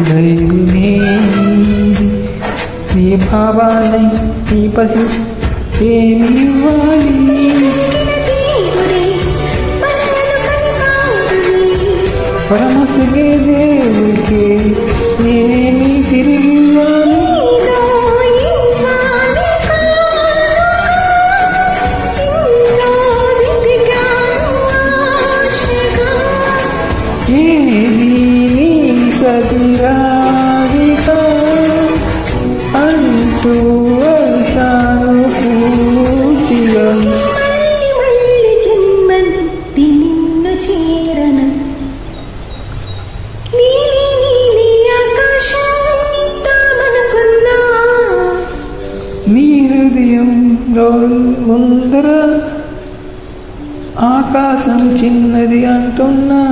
ధైర్యమే నీ భావాలై నీ పసి ఏమి ఇవ్వాలి పరమసుగే దేవుడికి నేనేమి తిరిగి ఇవ్వాలి సతిరాధిక అంటూ వరుసాను పూర్తిగా మళ్ళీ జన్మంతి నిన్ను చేరను నీలి ఆకాశమనుకున్నా నీ హృదయం ముందర ఆకాశం చిన్నది అంటున్నా